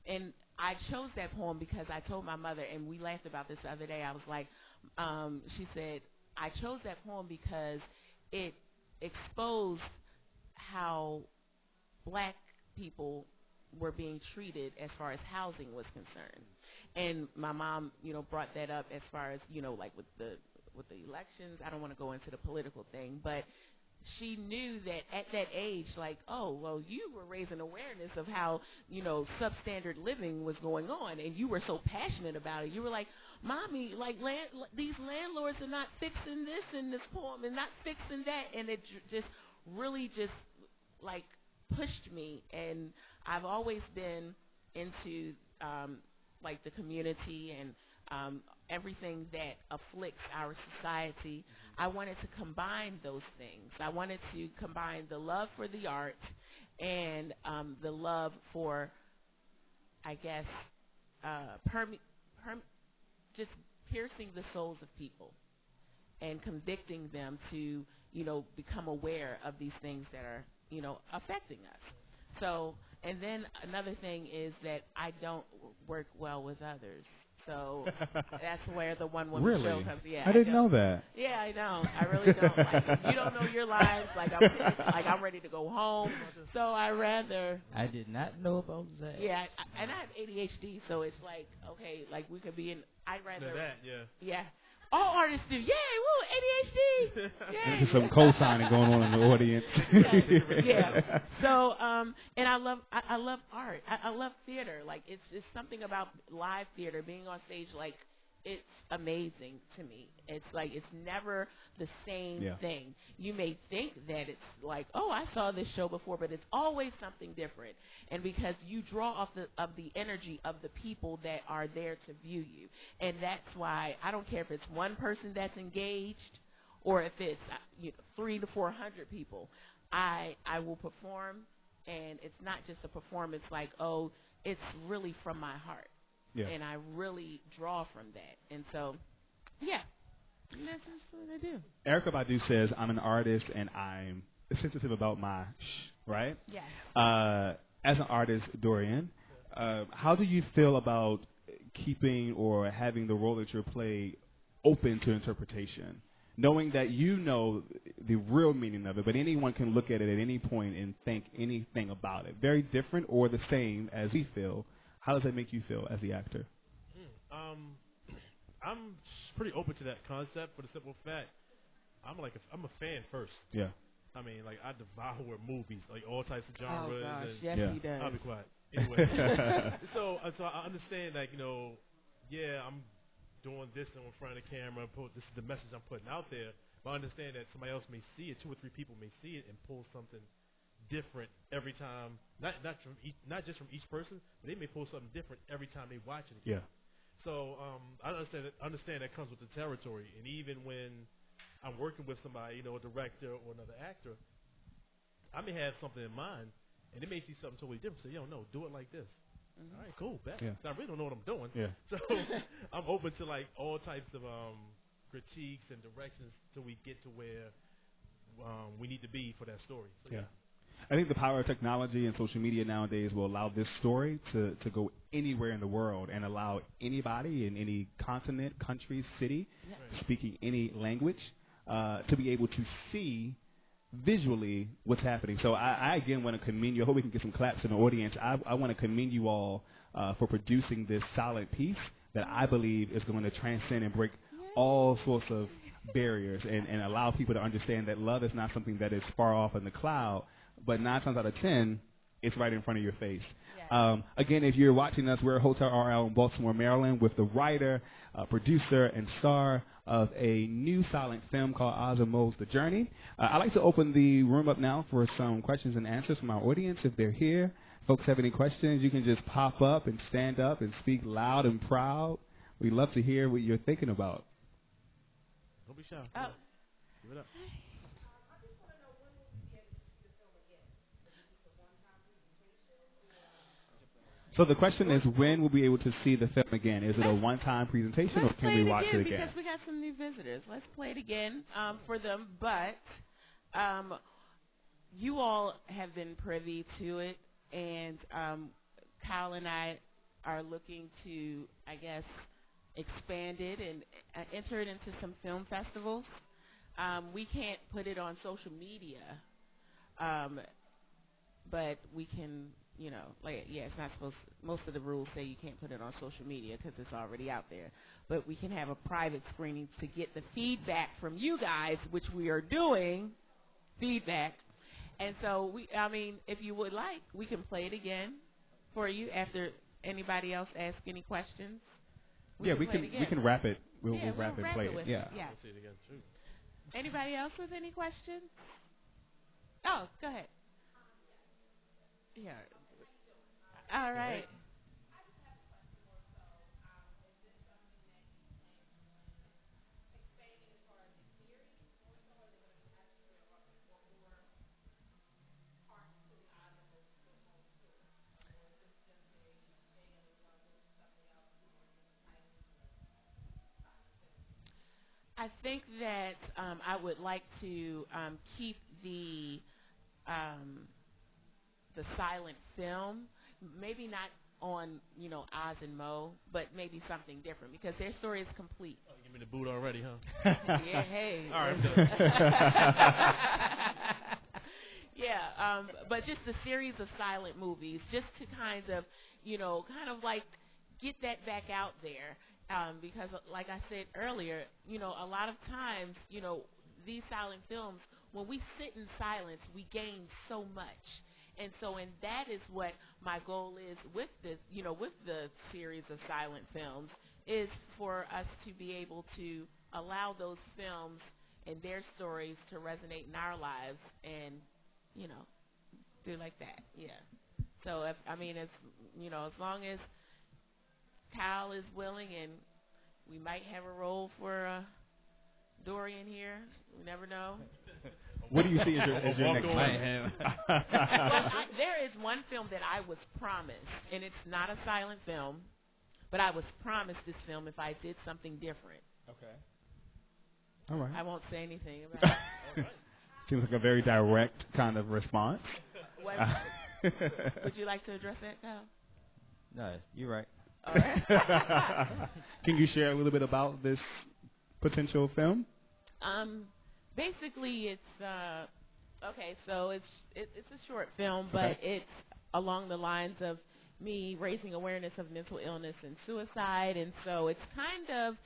[SPEAKER 2] And I chose that poem because I told my mother, and we laughed about this the other day. I was like, she said, I chose that poem because it exposed how black people were being treated as far as housing was concerned. And my mom, brought that up as far as, like with the elections. I don't want to go into the political thing, but she knew that at that age, like, oh, well, you were raising awareness of how, substandard living was going on, and you were so passionate about it. You were like, Mommy, like, these landlords are not fixing this in this poem and not fixing that, and it just really just, like, pushed me. And I've always been into, like, the community and everything that afflicts our society. I wanted to combine those things. I wanted to combine the love for the art and the love for, I guess, just piercing the souls of people and convicting them to, become aware of these things that are, affecting us. So, and then another thing is that I don't work well with others. So that's where the one-woman show comes. Yeah,
[SPEAKER 1] I didn't know that.
[SPEAKER 2] Yeah, I don't. I really don't. Like, if you don't know your lives, like I'm ready to go home. So I rather.
[SPEAKER 3] I did not know about that.
[SPEAKER 2] Yeah, and I have ADHD, so it's like, okay, like we could be in. I'd rather.
[SPEAKER 4] That, yeah.
[SPEAKER 2] Yeah. All artists do. Yay, woo, ADHD. Yay.
[SPEAKER 1] There's some co-signing going on in the audience.
[SPEAKER 2] Yeah. So, and I love art. I love theater. Like, it's something about live theater, being on stage. Like, it's amazing to me. It's like it's never the same thing. You may think that it's like, oh, I saw this show before, but it's always something different. And because you draw off of the energy of the people that are there to view you. And that's why I don't care if it's one person that's engaged or if it's 300 to 400 people. I will perform, and it's not just a performance like, oh, it's really from my heart. Yeah. And I really draw from that. And so, yeah, and that's just what I do.
[SPEAKER 1] Erykah Badu says, I'm an artist and I'm sensitive about my right?
[SPEAKER 2] Yes.
[SPEAKER 1] As an artist, Dorian, how do you feel about keeping or having the role that you play open to interpretation, knowing that you know the real meaning of it, but anyone can look at it at any point and think anything about it? Very different or the same as we feel. How does that make you feel as the actor?
[SPEAKER 4] I'm pretty open to that concept for the simple fact I'm a fan first.
[SPEAKER 1] Yeah.
[SPEAKER 4] I mean, like, I devour movies, like all types of genres.
[SPEAKER 2] Oh gosh,
[SPEAKER 4] and
[SPEAKER 2] yes, he does.
[SPEAKER 4] I'll be quiet. Anyway, so I understand, like, I'm doing this in front of the camera. This is the message I'm putting out there. But I understand that somebody else may see it, 2 or 3 people may see it and pull something different every time. Not just from each person, but they may pull something different every time they watch it again.
[SPEAKER 1] Yeah.
[SPEAKER 4] So I understand that comes with the territory. And even when I'm working with somebody, a director or another actor, I may have something in mind, and it may see something totally different. So, no, do it like this. Mm-hmm. All right, cool. Bet. Yeah. So I really don't know what I'm doing. Yeah. So I'm open to like all types of critiques and directions till we get to where we need to be for that story. So, yeah.
[SPEAKER 1] I think the power of technology and social media nowadays will allow this story to go anywhere in the world and allow anybody in any continent, country, city, speaking any language, to be able to see visually what's happening. So I again want to commend you. I hope we can get some claps in the audience. I want to commend you all for producing this solid piece that I believe is going to transcend and break all sorts of barriers and allow people to understand that love is not something that is far off in the cloud, but 9 times out of 10, it's right in front of your face. Again, if you're watching us, we're at Hotel RL in Baltimore, Maryland, with the writer, producer, and star of a new silent film called Oz and Mo's The Journey. I'd like to open the room up now for some questions and answers from our audience. If they're here, folks have any questions, you can just pop up and stand up and speak loud and proud. We'd love to hear what you're thinking about.
[SPEAKER 4] Don't be shy. Give it up.
[SPEAKER 1] So the question is, when will we be able to see the film again? Is it a one-time presentation, or can we watch it again?
[SPEAKER 2] Because we got some new visitors. Let's play it again for them. But you all have been privy to it, and Kyle and I are looking to, I guess, expand it and enter it into some film festivals. We can't put it on social media, but we can. It's not supposed to, most of the rules say you can't put it on social media because it's already out there. But we can have a private screening to get the feedback from you guys, which we are doing, feedback. And so, if you would like, we can play it again for you after anybody else asks any questions.
[SPEAKER 1] We can wrap it. We'll wrap it and play it. Yeah.
[SPEAKER 4] We'll see it again, too.
[SPEAKER 2] Anybody else with any questions? Oh, go ahead. Yeah. All right. I think that I would like to keep the silent film, maybe not on, Oz and Mo, but maybe something different because their story is complete.
[SPEAKER 4] Oh, give me the boot already, huh?
[SPEAKER 2] Yeah, hey.
[SPEAKER 4] All right,
[SPEAKER 2] but just a series of silent movies, just to kind of like get that back out there. Because, like I said earlier, a lot of times, these silent films, when we sit in silence, we gain so much. And that is what my goal is with this, with the series of silent films, is for us to be able to allow those films and their stories to resonate in our lives and, do like that. Yeah. So, as long as Kyle is willing, and we might have a role for Dorian here. We never know.
[SPEAKER 1] What do you see as your next film?
[SPEAKER 2] There is one film that I was promised, and it's not a silent film, but I was promised this film if I did something different.
[SPEAKER 1] Okay. All right.
[SPEAKER 2] I won't say anything about it.
[SPEAKER 1] Seems like a very direct kind of response.
[SPEAKER 2] Would you like to address that, Kyle?
[SPEAKER 3] No, you're right.
[SPEAKER 2] All right.
[SPEAKER 1] Can you share a little bit about this potential film?
[SPEAKER 2] Basically, it's so it's a short film, but it's along the lines of me raising awareness of mental illness and suicide, and so it's kind of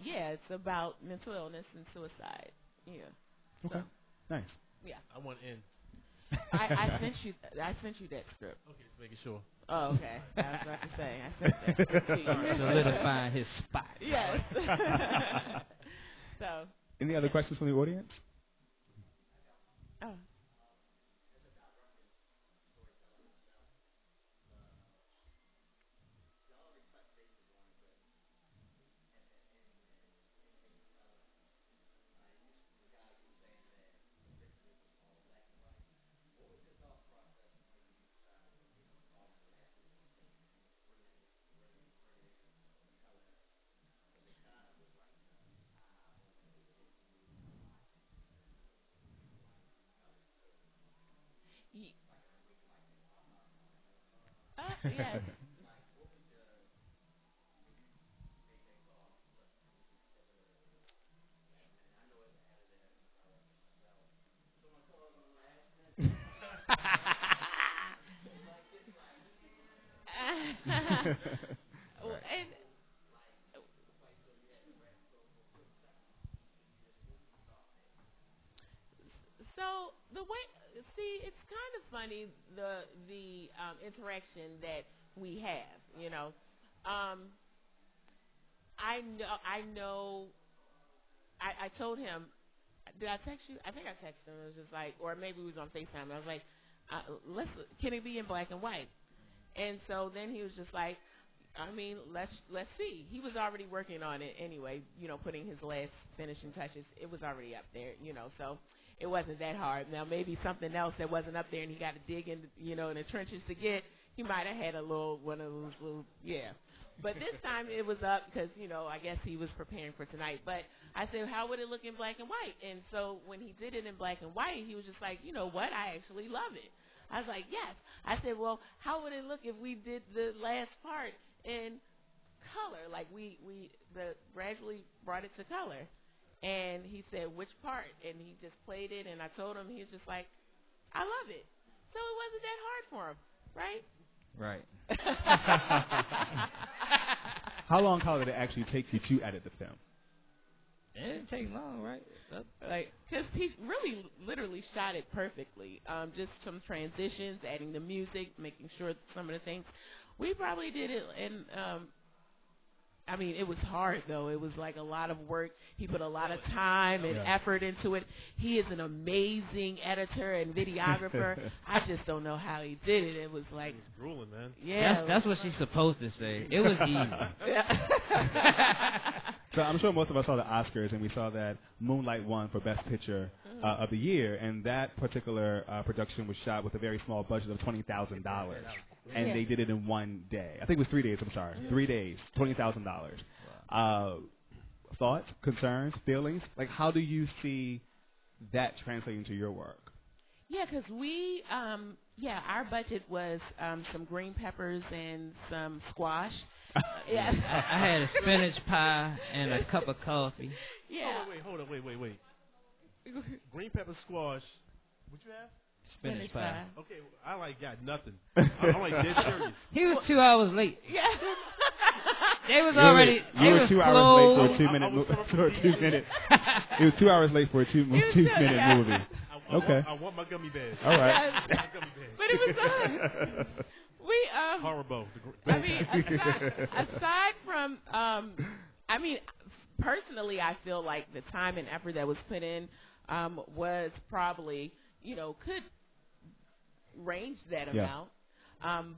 [SPEAKER 2] it's about mental illness and suicide. Yeah.
[SPEAKER 1] Okay.
[SPEAKER 2] So,
[SPEAKER 1] nice.
[SPEAKER 2] Yeah.
[SPEAKER 4] I want in.
[SPEAKER 2] I sent you that script.
[SPEAKER 4] Okay, just making sure.
[SPEAKER 2] Oh, okay. I was about to say, I sent that script to you.
[SPEAKER 3] Solidifying his spot.
[SPEAKER 2] Yes. So.
[SPEAKER 1] Any other questions from the audience?
[SPEAKER 2] Oh. Yes. And so the way, see, it's kind of funny the interaction that we have. You know, I know. I told him. Did I text you? I think I texted him. It was just like, or maybe we was on FaceTime. I was like, can it be in black and white? And so then he was just like, I mean, let's see. He was already working on it anyway, you know, putting his last finishing touches. It was already up there, you know, so it wasn't that hard. Now maybe something else that wasn't up there and he got to dig in, you know, in the trenches to get, he might have had one of those little, yeah. But this time it was up because, you know, I guess he was preparing for tonight. But I said, how would it look in black and white? And so when he did it in black and white, he was just like, you know what, I actually love it. I was like, yes. I said, well, how would it look if we did the last part in color? Like we gradually brought it to color. And he said, which part? And he just played it, and I told him, he was just like, I love it. So it wasn't that hard for him, right?
[SPEAKER 3] Right.
[SPEAKER 1] How long, Carla, did it actually take you to edit the film?
[SPEAKER 3] It didn't take long, right?
[SPEAKER 2] Like, because he really, literally shot it perfectly. Just some transitions, adding the music, making sure some of the things. We probably did it in, I mean, it was hard, though. It was like a lot of work. He put a lot of time and effort into it. He is an amazing editor and videographer. I just don't know how he did it. It was like...
[SPEAKER 4] It's grueling, man.
[SPEAKER 2] Yeah.
[SPEAKER 3] That's what she's supposed to say. It was easy.
[SPEAKER 1] So I'm sure most of us saw the Oscars, and we saw that Moonlight won for Best Picture of the year, and that particular production was shot with a very small budget of $20,000. And they did it in one day. I think it was 3 days, I'm sorry. 3 days, $20,000. Thoughts, concerns, feelings? Like, how do you see that translating to your work?
[SPEAKER 2] Yeah, because we, our budget was some green peppers and some squash. Yeah.
[SPEAKER 3] I had a spinach pie and a cup of coffee.
[SPEAKER 2] Yeah.
[SPEAKER 4] Hold on, wait. Green pepper squash. What you have?
[SPEAKER 3] Spinach pie.
[SPEAKER 4] Okay, I got nothing. I'm like dead serious.
[SPEAKER 3] He was 2 hours late.
[SPEAKER 2] Yeah.
[SPEAKER 3] They was already.
[SPEAKER 1] You were 2 hours late for a 2 minute. It was 2 hours late for a 2 minute movie. Okay.
[SPEAKER 4] I want my gummy bears.
[SPEAKER 1] All right.
[SPEAKER 2] But it was we
[SPEAKER 4] horrible.
[SPEAKER 2] I mean, aside from I mean, personally, I feel like the time and effort that was put in was probably, you know, could range that amount.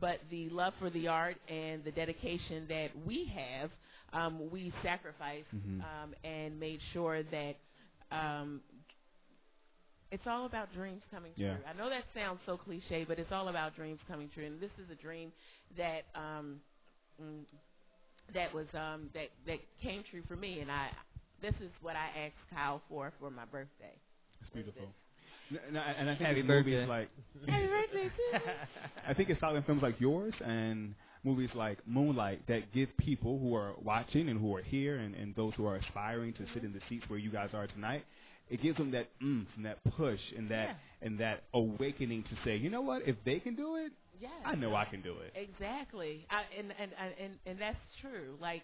[SPEAKER 2] But the love for the art and the dedication that we have, we sacrificed and made sure that it's all about dreams coming true. I know that sounds so cliche, but it's all about dreams coming true. And this is a dream that that came true for me. And this is what I asked Kyle for my birthday.
[SPEAKER 1] It's beautiful. And I think
[SPEAKER 3] Happy
[SPEAKER 1] it's
[SPEAKER 3] birthday.
[SPEAKER 1] movies like
[SPEAKER 2] Happy birthday too.
[SPEAKER 1] I think it's silent films like yours and movies like Moonlight that give people who are watching and who are here and those who are aspiring to sit in the seats where you guys are tonight, it gives them that oomph and that push and that awakening to say, you know what, if they can do it, I know I can do it.
[SPEAKER 2] Exactly. And that's true. Like,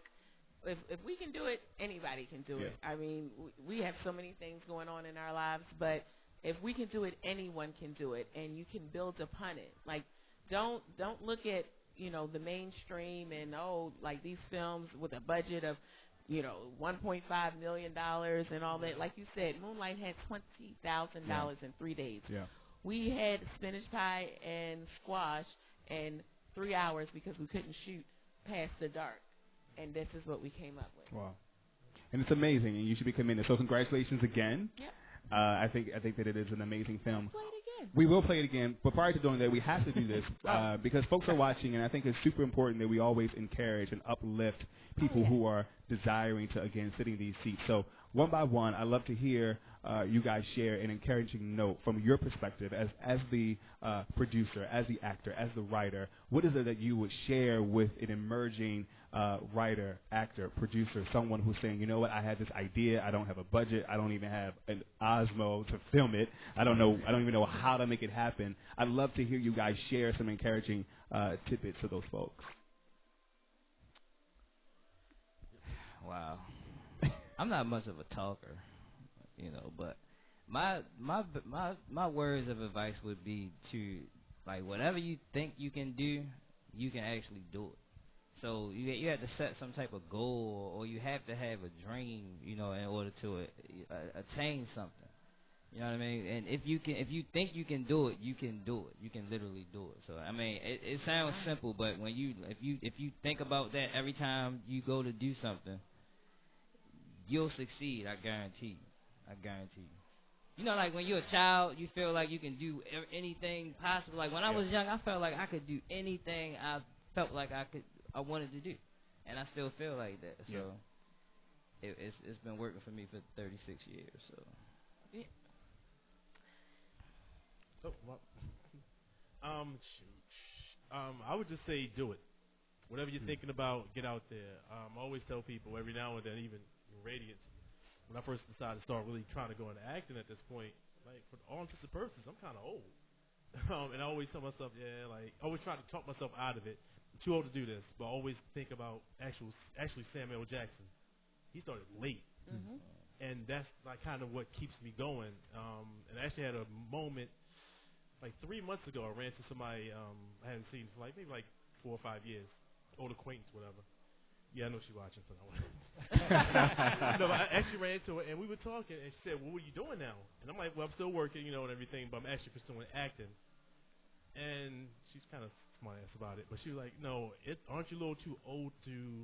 [SPEAKER 2] if we can do it, anybody can do it. I mean, we have so many things going on in our lives, but if we can do it, anyone can do it, and you can build upon it. Like, don't look at, you know, the mainstream and like these films with a budget of, you know, $1.5 million and all that. Like you said, Moonlight had $20,000 in 3 days. Yeah. We had spinach pie and squash in 3 hours because we couldn't shoot past the dark, and this is what we came up with.
[SPEAKER 1] Wow. And it's amazing, and you should be commended. So congratulations again.
[SPEAKER 2] Yep.
[SPEAKER 1] I think that it is an amazing film.
[SPEAKER 2] Play it again.
[SPEAKER 1] We will play it again, but prior to doing that, we have to do this because folks are watching, and I think it's super important that we always encourage and uplift people who are desiring to, again, sit in these seats. So one by one, I'd love to hear you guys share an encouraging note from your perspective as the producer, as the actor, as the writer. What is it that you would share with an emerging writer, actor, producer, someone who's saying, you know what, I had this idea, I don't have a budget, I don't even have an Osmo to film it, I don't even know how to make it happen. I'd love to hear you guys share some encouraging tidbits to those folks.
[SPEAKER 3] Wow. I'm not much of a talker, but my words of advice would be to, like, whatever you think you can do, you can actually do it. So you have to set some type of goal, or you have to have a dream, in order to attain something. You know what I mean? And if you think you can do it, you can do it. You can literally do it. So I mean, it sounds simple, but when if you think about that every time you go to do something, you'll succeed. I guarantee you. Like when you're a child, you feel like you can do anything possible. Like when I was young, I felt like I could do anything I felt like I wanted to do, and I still feel like that. So it's been working for me for 36 years. So yeah.
[SPEAKER 4] Oh, well, I would just say do it. Whatever you're thinking about, get out there. I always tell people every now and then, even in Radiance, when I first decided to start really trying to go into acting at this point, like for all intents and purposes, I'm kind of old. And I always tell myself, I always try to talk myself out of it. I'm too old to do this, but I always think about actually Samuel Jackson. He started late. Mm-hmm. And that's like kind of what keeps me going. And I actually had a moment like 3 months ago. I ran into somebody I hadn't seen for maybe 4 or 5 years, old acquaintance, whatever. Yeah, I know she's watching, so no, but I actually ran into her, and we were talking, and she said, well, what are you doing now? And I'm like, well, I'm still working, and everything, but I'm actually pursuing acting. And she's kind of smart-ass about it, but she was like, no, aren't you a little too old to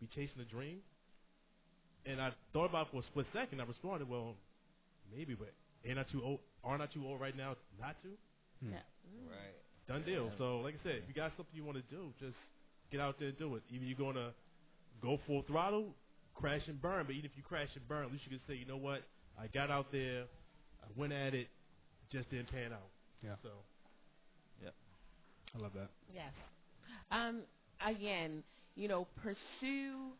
[SPEAKER 4] be chasing a dream? And I thought about it for a split second. I responded, well, maybe, but aren't I too old right now not to?
[SPEAKER 2] Yeah.
[SPEAKER 3] Right.
[SPEAKER 4] Done deal. So, like I said, if you got something you want to do, just get out there and do it. Even you're going to go full throttle, crash and burn. But even if you crash and burn, at least you can say, you know what? I got out there, I went at it, just didn't pan out.
[SPEAKER 1] Yeah.
[SPEAKER 4] So,
[SPEAKER 1] yeah. I love that.
[SPEAKER 2] Yes. Again, pursue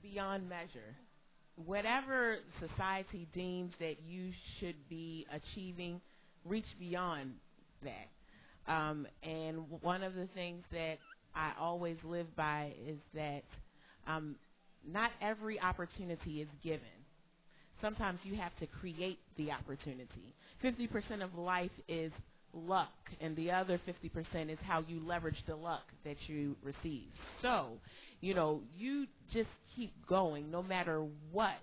[SPEAKER 2] beyond measure. Whatever society deems that you should be achieving, reach beyond that. And one of the things that I always live by is that not every opportunity is given. Sometimes you have to create the opportunity. 50% of life is luck, and the other 50% is how you leverage the luck that you receive. So, you just keep going no matter what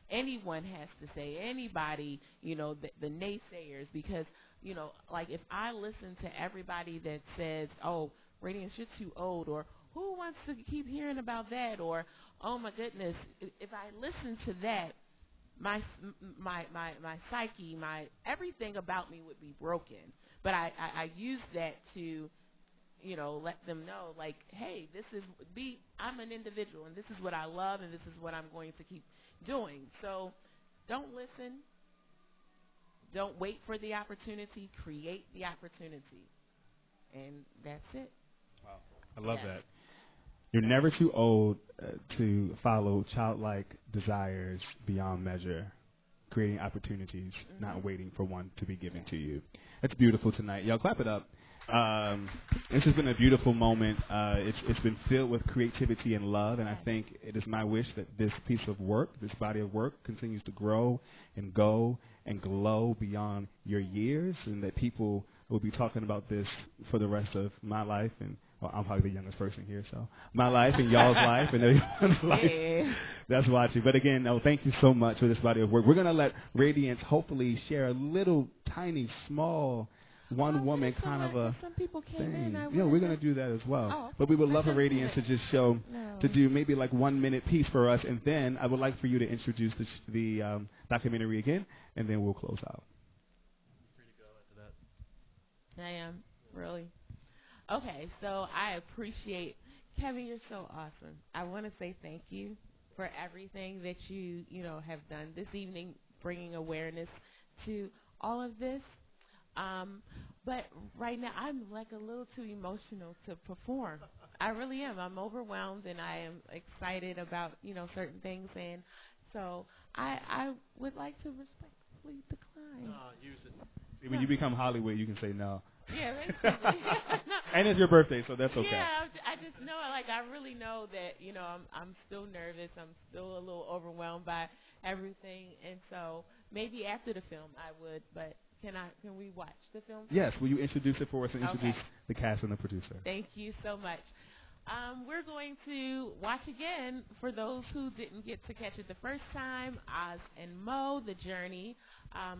[SPEAKER 2] anyone has to say, anybody, the naysayers, because, like if I listen to everybody that says, oh, Radiance, you're too old, or who wants to keep hearing about that, or oh my goodness, if I listen to that, my psyche, everything about me would be broken. But I use that to, let them know, like, hey, I'm an individual, and this is what I love, and this is what I'm going to keep doing. So don't listen. Don't wait for the opportunity. Create the opportunity. And that's it.
[SPEAKER 1] Wow. I love that. You're never too old to follow childlike desires beyond measure, creating opportunities, not waiting for one to be given to you. That's beautiful tonight. Y'all clap it up. This has been a beautiful moment. It's been filled with creativity and love, and I think it is my wish that this piece of work, this body of work, continues to grow and go and glow beyond your years, and that people will be talking about this for the rest of my life, and I'm probably the youngest person here, so my life and y'all's life and everyone's life that's watching. But again, thank you so much for this body of work. We're going to let Radiance hopefully share a little tiny, small, one-woman kind of a
[SPEAKER 2] some people came
[SPEAKER 1] thing.
[SPEAKER 2] In,
[SPEAKER 1] we're going to do that as well. But we would love for Radiance to just to do maybe like 1 minute piece for us, and then I would like for you to introduce the documentary again, and then we'll close out.
[SPEAKER 4] Free to go after that.
[SPEAKER 2] I am, really. Okay, so I appreciate, Kevin, you're so awesome. I want to say thank you for everything that you have done this evening, bringing awareness to all of this. But right now, I'm like a little too emotional to perform. I really am. I'm overwhelmed, and I am excited about, certain things. And so I would like to respectfully decline.
[SPEAKER 4] Use it.
[SPEAKER 1] When you become Hollywood, you can say no.
[SPEAKER 2] Yeah, basically.
[SPEAKER 1] And it's your birthday, so that's okay.
[SPEAKER 2] Yeah, I just know, I really know that, I'm still nervous. I'm still a little overwhelmed by everything. And so maybe after the film I would, but can we watch the film?
[SPEAKER 1] Yes. Will you introduce it for us and introduce the cast and the producer?
[SPEAKER 2] Thank you so much. We're going to watch again, for those who didn't get to catch it the first time, Oz and Mo, The Journey,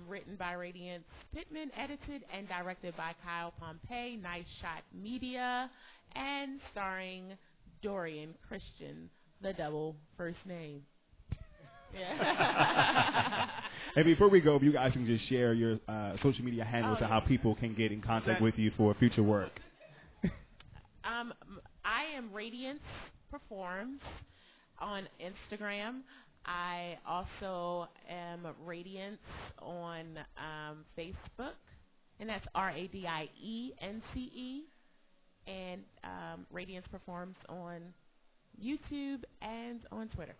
[SPEAKER 2] written by Radiance Pittman, edited and directed by Kyle Pompey, Nice Shot Media, and starring Dorian Chrystyan, the double first name. Yeah.
[SPEAKER 1] And before we go, if you guys can just share your social media handles and how people can get in contact with you for future work.
[SPEAKER 2] I am Radiance Performs on Instagram. I also am Radiance on Facebook, and that's RADIENCE, and Radiance Performs on YouTube and on Twitter.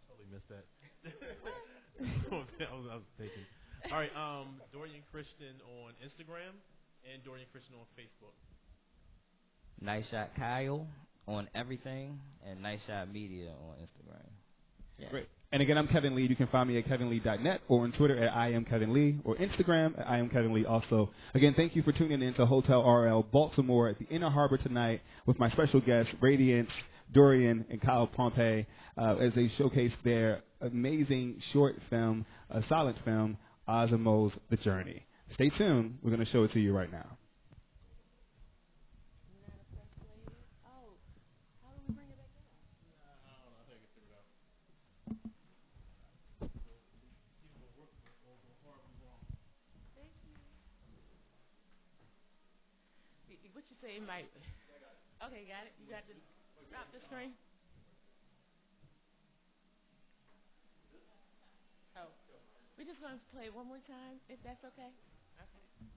[SPEAKER 4] Totally missed that. I was thinking. All right, Dorian Chrystyan on Instagram and Dorian Chrystyan on Facebook.
[SPEAKER 3] Nice Shot Kyle on everything, and Nice Shot Media on Instagram.
[SPEAKER 1] Yeah. Great. And again, I'm Kevin Lee. You can find me at kevinlee.net or on Twitter at @IamKevinLee or Instagram at @IamKevinLee also. Again, thank you for tuning in to Hotel RL Baltimore at the Inner Harbor tonight with my special guests, Radiance, Dorian, and Kyle Pompey, as they showcase their amazing short film, a silent film, Oz and Mo's The Journey. Stay tuned. We're going to show it to you right now.
[SPEAKER 2] What you say, Mike? Okay, got it. You got to drop the screen. Oh, we're just going to play one more time, if that's okay. Okay.